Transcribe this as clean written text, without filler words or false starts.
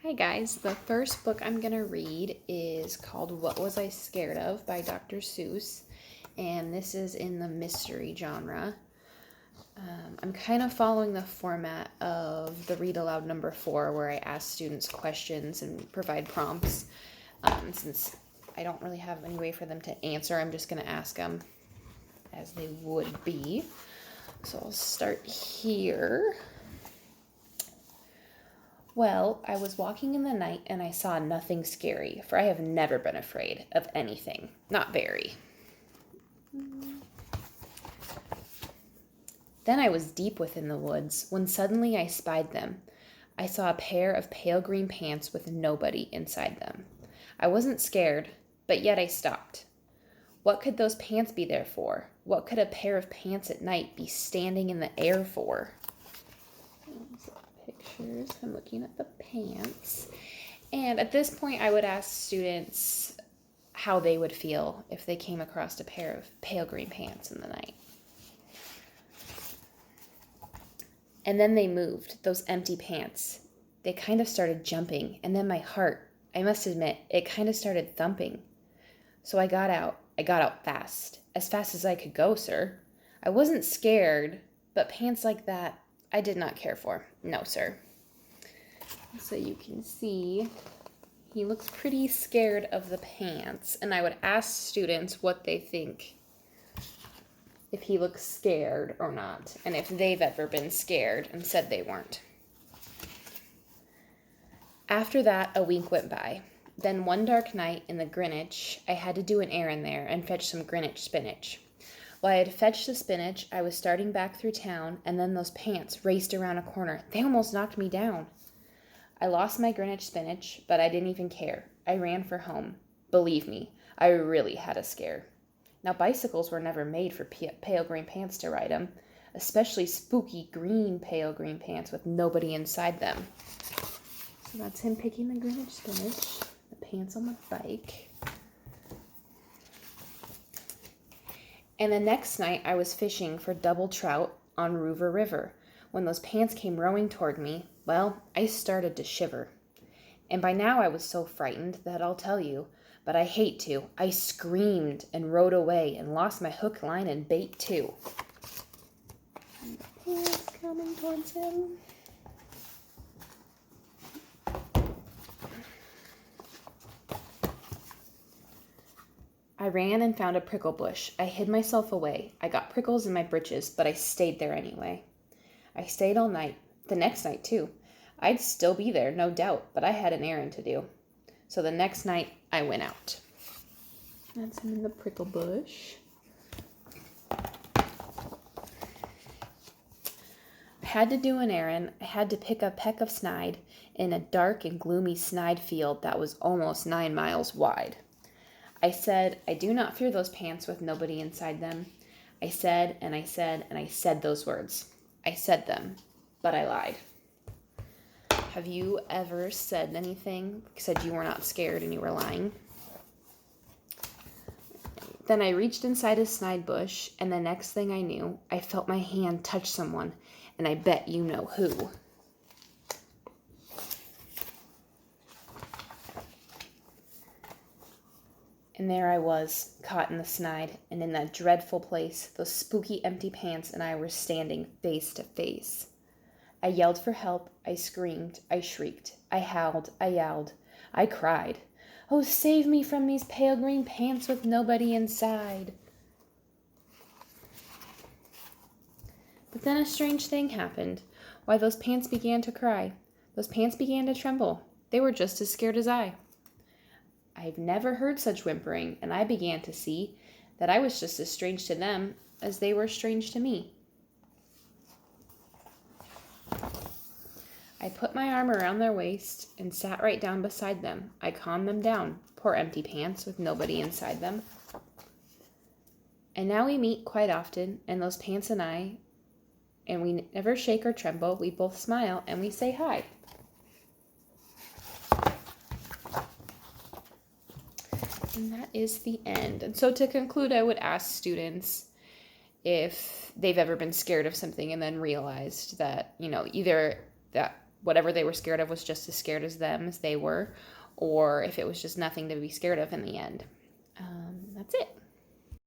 Hi guys, the first book I'm going to read is called What Was I Scared Of by Dr. Seuss, and this is in the mystery genre. I'm kind of following the format of the Read Aloud number 4 where I ask students questions and provide prompts. Since I don't really have any way for them to answer, I'm just going to ask them as they would be. So I'll start here. Well, I was walking in the night and I saw nothing scary, for I have never been afraid of anything. Not very. Then I was deep within the woods when suddenly I spied them. I saw a pair of pale green pants with nobody inside them. I wasn't scared, but yet I stopped. What could those pants be there for? What could a pair of pants at night be standing in the air for? Pictures. I'm looking at the pants. And at this point, I would ask students how they would feel if they came across a pair of pale green pants in the night. And then they moved, those empty pants. They kind of started jumping, and then my heart, I must admit, it kind of started thumping. So I got out. I got out fast as I could go, sir. I wasn't scared, but pants like that, I did not care for. No, sir. So you can see he looks pretty scared of the pants, and I would ask students what they think, if he looks scared or not, and if they've ever been scared and said they weren't. After that, a week went by. Then one dark night in the Greenwich, I had to do an errand there and fetch some Greenwich spinach. While I had fetched the spinach, I was starting back through town, and then those pants raced around a corner. They almost knocked me down. I lost my Greenwich spinach, but I didn't even care. I ran for home. Believe me, I really had a scare. Now, bicycles were never made for pale green pants to ride them, especially spooky green pale green pants with nobody inside them. So that's him picking the Greenwich spinach, the pants on the bike. And the next night, I was fishing for double trout on Rover River. When those pants came rowing toward me, well, I started to shiver. And by now I was so frightened that I'll tell you, but I hate to. I screamed and rowed away and lost my hook, line, and bait too. And the pants coming towards him. I ran and found a prickle bush. I hid myself away. I got prickles in my britches, but I stayed there anyway. I stayed all night, the next night too. I'd still be there, no doubt, but I had an errand to do. So the next night, I went out. That's him in the prickle bush. I had to do an errand. I had to pick a peck of snide in a dark and gloomy snide field that was almost 9 miles wide. I said, I do not fear those pants with nobody inside them. I said, and I said, and I said those words. I said them, but I lied. Have you ever said anything, said you were not scared and you were lying? Then I reached inside a snide bush, and the next thing I knew, I felt my hand touch someone, and I bet you know who. And there I was, caught in the snide, and in that dreadful place, those spooky empty pants and I were standing face to face. I yelled for help, I screamed, I shrieked, I howled, I yelled, I cried. Oh, save me from these pale green pants with nobody inside. But then a strange thing happened. Why, those pants began to cry. Those pants began to tremble. They were just as scared as I. I've never heard such whimpering, and I began to see that I was just as strange to them as they were strange to me. I put my arm around their waist and sat right down beside them. I calmed them down, poor empty pants with nobody inside them. And now we meet quite often, and those pants and I, and we never shake or tremble. We both smile, and we say hi. And that is the end. And so to conclude, I would ask students if they've ever been scared of something and then realized that, either that whatever they were scared of was just as scared as them as they were, or if it was just nothing to be scared of in the end. That's it.